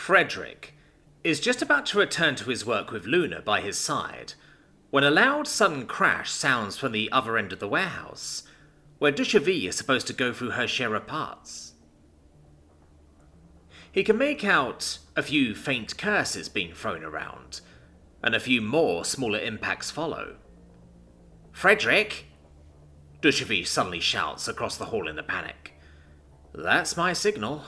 Frederick is just about to return to his work with Luna by his side when a loud, sudden crash sounds from the other end of the warehouse, where Tshirt is supposed to go through her share of parts. He can make out a few faint curses being thrown around, and a few more smaller impacts follow. "Frederick!" Tshirt suddenly shouts across the hall in a panic. "That's my signal."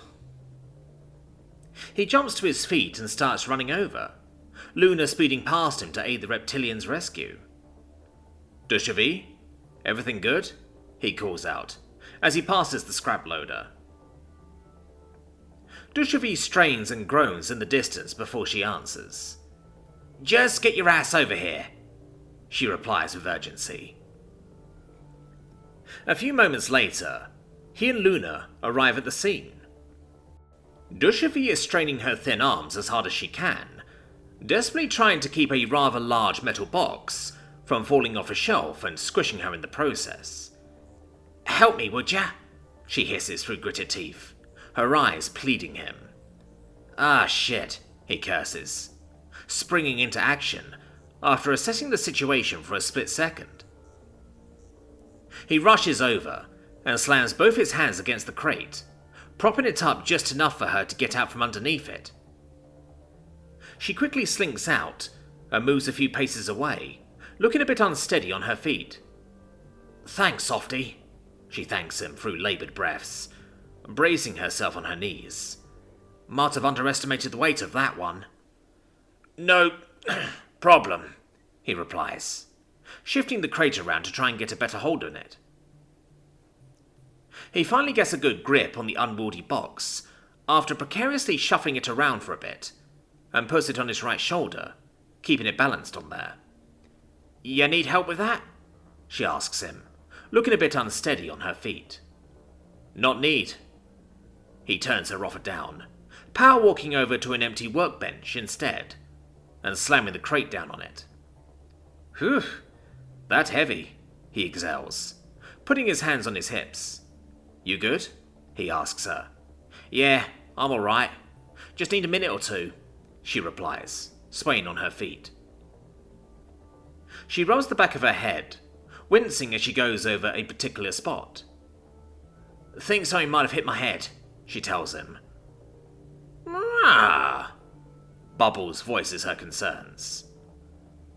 He jumps to his feet and starts running over, Luna speeding past him to aid the reptilian's rescue. "Tshirt, everything good?" he calls out, as he passes the scrap loader. Tshirt strains and groans in the distance before she answers. "Just get your ass over here," she replies with urgency. A few moments later, he and Luna arrive at the scene. Tshirt is straining her thin arms as hard as she can, desperately trying to keep a rather large metal box from falling off a shelf and squishing her in the process. "Help me, would ya?" she hisses through gritted teeth, her eyes pleading him. "Ah, shit," he curses, springing into action after assessing the situation for a split second. He rushes over and slams both his hands against the crate, propping it up just enough for her to get out from underneath it. She quickly slinks out and moves a few paces away, looking a bit unsteady on her feet. "Thanks, Softy," she thanks him through laboured breaths, bracing herself on her knees. "Might have underestimated the weight of that one." "No problem," he replies, shifting the crate around to try and get a better hold on it. He finally gets a good grip on the unwieldy box, after precariously shuffling it around for a bit, and puts it on his right shoulder, keeping it balanced on there. "You need help with that?" she asks him, looking a bit unsteady on her feet. "Not need." He turns her offer down, power walking over to an empty workbench instead, and slamming the crate down on it. "Whew, that heavy," he exhales, putting his hands on his hips. "You good?" he asks her. "Yeah, I'm alright. Just need a minute or two," she replies, swaying on her feet. She rubs the back of her head, wincing as she goes over a particular spot. "Think something might have hit my head," she tells him. "Ah!" Bubbles voices her concerns.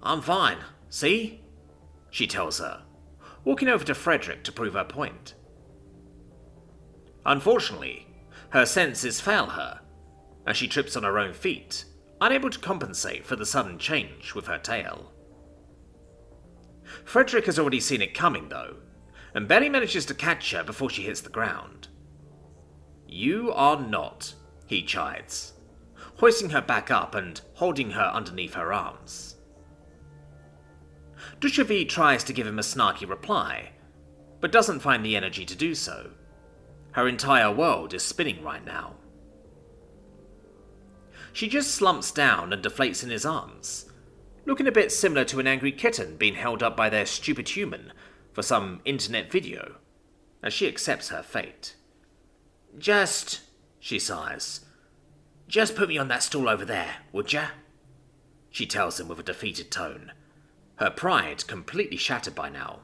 "I'm fine, see?" she tells her, walking over to Frederick to prove her point. Unfortunately, her senses fail her, and she trips on her own feet, unable to compensate for the sudden change with her tail. Frederick has already seen it coming, though, and barely manages to catch her before she hits the ground. "You are not," he chides, hoisting her back up and holding her underneath her arms. Tshirt tries to give him a snarky reply, but doesn't find the energy to do so. Her entire world is spinning right now. She just slumps down and deflates in his arms, looking a bit similar to an angry kitten being held up by their stupid human for some internet video, as she accepts her fate. "Just," she sighs, "just put me on that stool over there, would ya?" she tells him with a defeated tone, her pride completely shattered by now.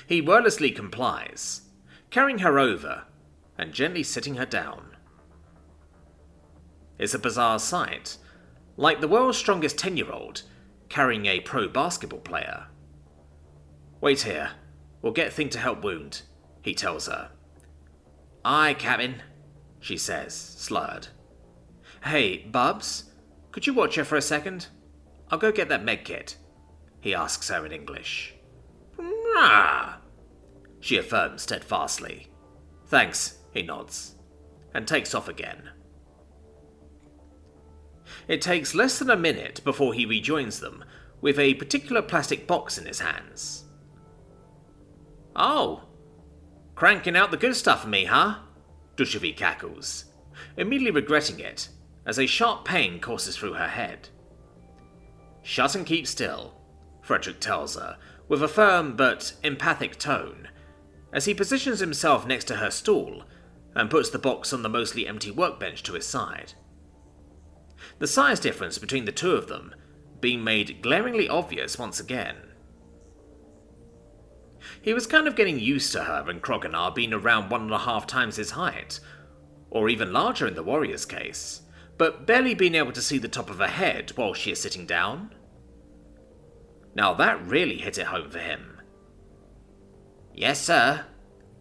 He wordlessly complies, carrying her over and gently sitting her down. It's a bizarre sight, like the world's strongest 10-year-old carrying a pro basketball player. "Wait here, we'll get thing to help wound," he tells her. "Aye, Captain," she says, slurred. "Hey, Bubs, could you watch her for a second? I'll go get that medkit," he asks her in English. "Ah," she affirms steadfastly. "Thanks," he nods, and takes off again. It takes less than a minute before he rejoins them with a particular plastic box in his hands. "Oh, cranking out the good stuff for me, huh?" Tshirt cackles, immediately regretting it as a sharp pain courses through her head. "Shut and keep still," Frederick tells her with a firm but emphatic tone, as he positions himself next to her stool and puts the box on the mostly empty workbench to his side. The size difference between the two of them being made glaringly obvious once again. He was kind of getting used to her and Kroganar being around 1.5 times his height, or even larger in the warrior's case, but barely being able to see the top of her head while she is sitting down. Now that really hit it home for him. "Yes, sir,"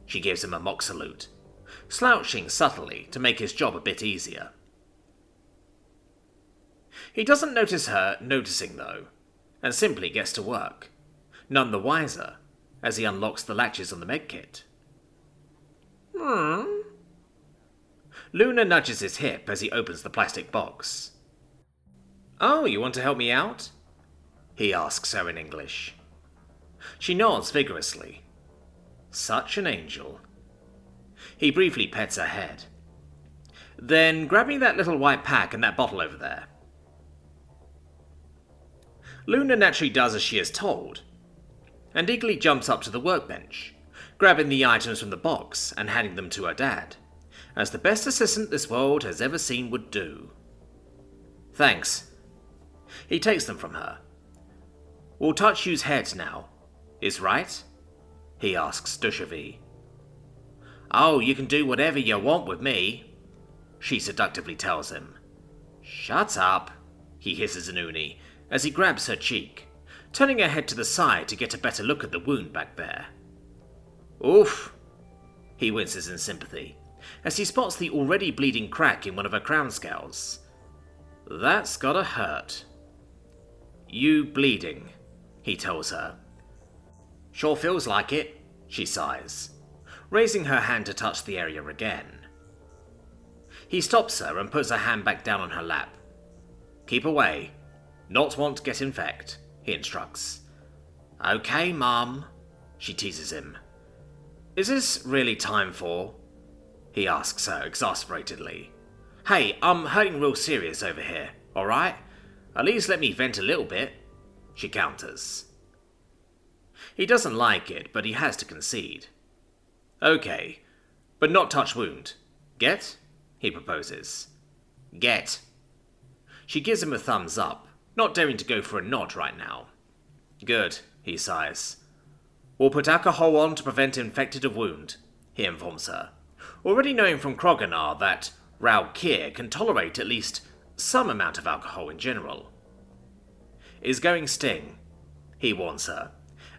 she gives him a mock salute, slouching subtly to make his job a bit easier. He doesn't notice her noticing though, and simply gets to work, none the wiser, as he unlocks the latches on the medkit. Luna nudges his hip as he opens the plastic box. "Oh, you want to help me out?" he asks her in English. She nods vigorously. Such an angel. He briefly pets her head. "Then grab me that little white pack and that bottle over there." Luna naturally does as she is told, and eagerly jumps up to the workbench, grabbing the items from the box and handing them to her dad, as the best assistant this world has ever seen would do. "Thanks." He takes them from her. "We'll touch you's heads now, is right?" he asks Dushavy. "Oh, you can do whatever you want with me," she seductively tells him. "Shut up," he hisses an Uni as he grabs her cheek, turning her head to the side to get a better look at the wound back there. "Oof," he winces in sympathy, as he spots the already bleeding crack in one of her crown scales. "That's gotta hurt." "You bleeding," he tells her. "Sure feels like it," she sighs, raising her hand to touch the area again. He stops her and puts her hand back down on her lap. "Keep away. Not want to get infect," he instructs. "Okay, Mum," she teases him. "Is this really time for?" he asks her exasperatedly. "Hey, I'm hurting real serious over here, alright? At least let me vent a little bit," she counters. He doesn't like it, but he has to concede. "Okay, but not touch wound. Get?" he proposes. "Get." She gives him a thumbs up, not daring to go for a nod right now. "Good," he sighs. "We'll put alcohol on to prevent infected of wound," he informs her, already knowing from Kroganar that Rao Kir can tolerate at least some amount of alcohol in general. "Is going sting," he warns her,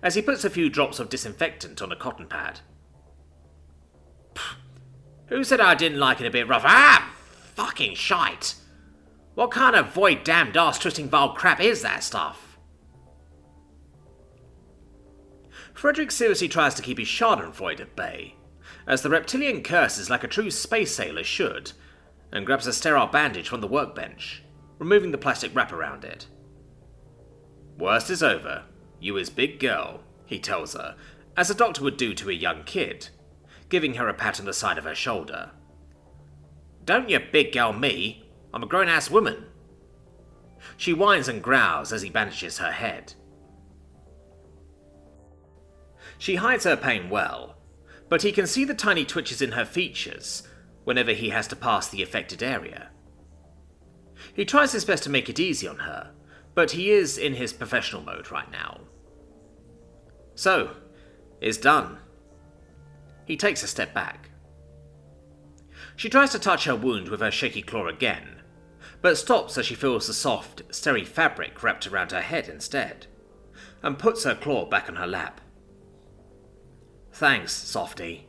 as he puts a few drops of disinfectant on a cotton pad. "Who said I didn't like it a bit rough? Ah! Fucking shite! What kind of void damned ass twisting vile crap is that stuff?" Frederick seriously tries to keep his schadenfreude at bay, as the reptilian curses like a true space sailor should, and grabs a sterile bandage from the workbench, removing the plastic wrap around it. "Worst is over. You is big girl," he tells her, as a doctor would do to a young kid, giving her a pat on the side of her shoulder. "Don't you big girl me. I'm a grown-ass woman." She whines and growls as he bandages her head. She hides her pain well, but he can see the tiny twitches in her features whenever he has to pass the affected area. He tries his best to make it easy on her, but he is in his professional mode right now. "So, it's done." He takes a step back. She tries to touch her wound with her shaky claw again, but stops as she feels the soft, starry fabric wrapped around her head instead, and puts her claw back on her lap. "Thanks, softy."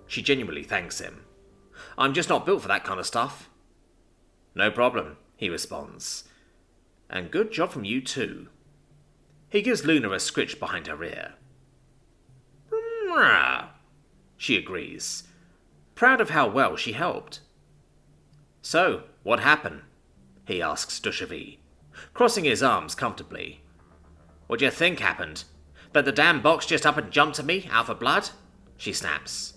She genuinely thanks him. "I'm just not built for that kind of stuff." "No problem," he responds. "And good job from you too." He gives Luna a scritch behind her ear. She agrees, proud of how well she helped. "So, what happened?" he asks Dushavy, crossing his arms comfortably. "What do you think happened? That the damn box just up and jumped at me, out for blood?" she snaps,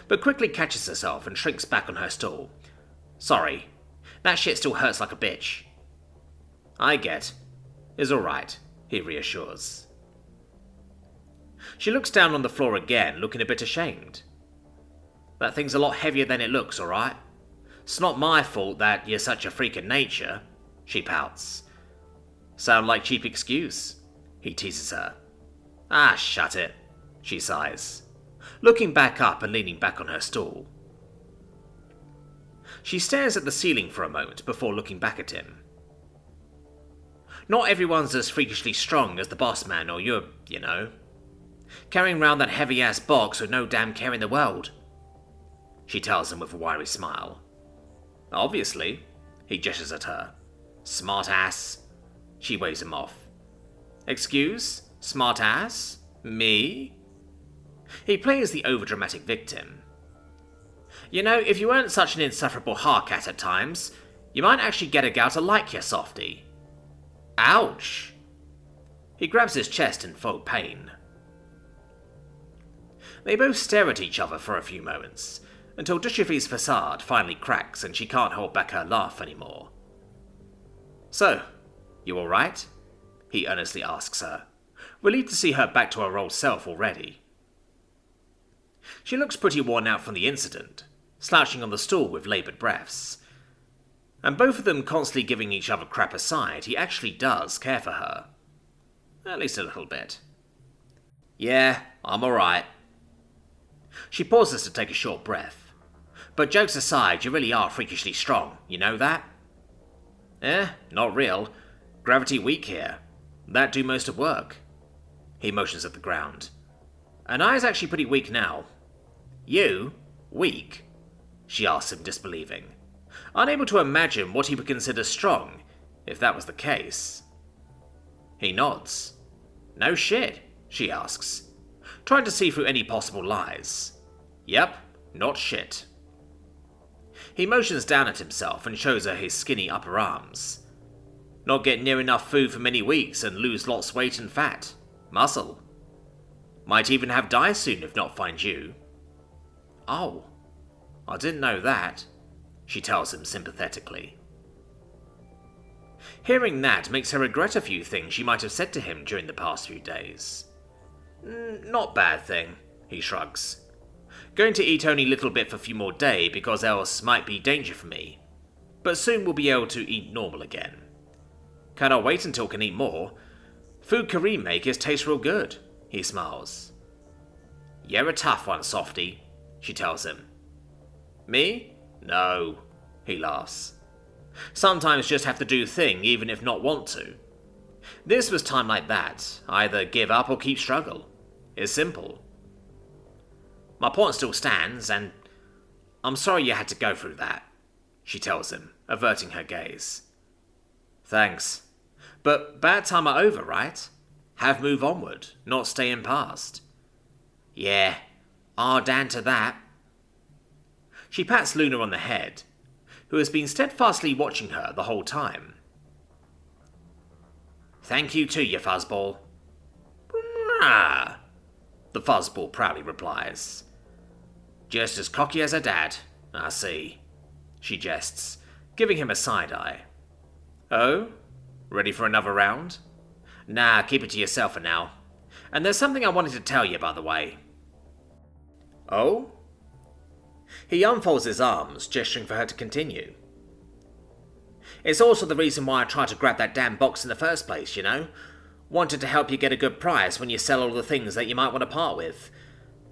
but quickly catches herself and shrinks back on her stool. "Sorry, that shit still hurts like a bitch." "I get. It's alright," he reassures. She looks down on the floor again, looking a bit ashamed. That thing's a lot heavier than it looks, alright? It's not my fault that you're such a freak of nature, she pouts. Sound like cheap excuse, he teases her. Ah, shut it, she sighs, looking back up and leaning back on her stool. She stares at the ceiling for a moment before looking back at him. Not everyone's as freakishly strong as the boss man or you know. Carrying around that heavy-ass box with no damn care in the world, she tells him with a wiry smile. Obviously, he gestures at her. Smart ass. She waves him off. Excuse? Smart ass? Me? He plays the overdramatic victim. You know, if you weren't such an insufferable harcat at times, you might actually get a gal to like you, softy. Ouch! He grabs his chest in faux pain. They both stare at each other for a few moments, until Dushifi's facade finally cracks and she can't hold back her laugh anymore. So, you alright? He earnestly asks her, relieved to see her back to her old self already. She looks pretty worn out from the incident, slouching on the stool with laboured breaths. And both of them constantly giving each other crap aside, he actually does care for her. At least a little bit. Yeah, I'm alright. She pauses to take a short breath. But jokes aside, you really are freakishly strong, you know that? Not real. Gravity weak here. That do most of work. He motions at the ground. And I's actually pretty weak now. You? Weak? She asks him, disbelieving, unable to imagine what he would consider strong, if that was the case. He nods. No shit, she asks, trying to see through any possible lies. Yep, not shit. He motions down at himself and shows her his skinny upper arms. Not get near enough food for many weeks and lose lots of weight and fat. Muscle. Might even have die soon if not find you. Oh, I didn't know that, she tells him sympathetically. Hearing that makes her regret a few things she might have said to him during the past few days. Not bad thing, he shrugs. Going to eat only a little bit for a few more days because else might be danger for me. But soon we'll be able to eat normal again. Cannot wait until can eat more. Food Kareem makers taste real good, he smiles. You're a tough one, softy, she tells him. Me? No, he laughs. Sometimes just have to do thing even if not want to. This was time like that, either give up or keep struggle. It's simple. My point still stands, and I'm sorry you had to go through that, she tells him, averting her gaze. Thanks. But bad time are over, right? Have move onward, not stay in past. Yeah, I'll down to that. She pats Luna on the head, who has been steadfastly watching her the whole time. Thank you too, you fuzzball. The fuzzball proudly replies. Just as cocky as her dad, I see, she jests, giving him a side-eye. Oh? Ready for another round? Nah, keep it to yourself for now. And there's something I wanted to tell you, by the way. Oh? He unfolds his arms, gesturing for her to continue. It's also the reason why I tried to grab that damn box in the first place, you know? Wanted to help you get a good price when you sell all the things that you might want to part with.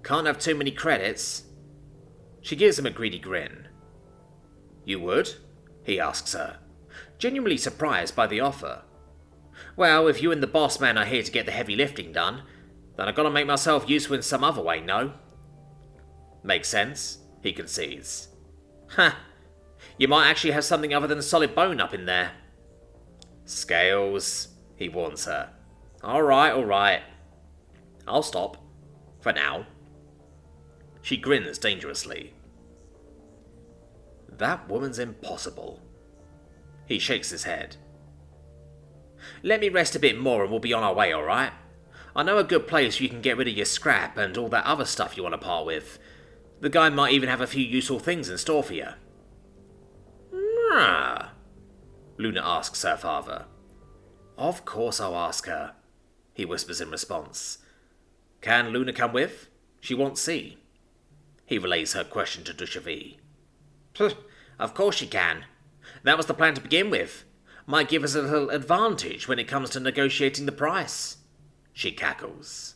Can't have too many credits. She gives him a greedy grin. You would? He asks her, genuinely surprised by the offer. Well, if you and the boss man are here to get the heavy lifting done, then I've got to make myself useful in some other way, no? Makes sense, he concedes. Ha! You might actually have something other than solid bone up in there. Scales, he warns her. Alright. I'll stop. For now. She grins dangerously. That woman's impossible. He shakes his head. Let me rest a bit more and we'll be on our way, alright? I know a good place where you can get rid of your scrap and all that other stuff you want to part with. The guy might even have a few useful things in store for you. Luna asks her father. Of course I'll ask her, he whispers in response. Can Luna come with? She wants see. He relays her question to Duchovy. Of course she can. That was the plan to begin with. Might give us a little advantage when it comes to negotiating the price. She cackles.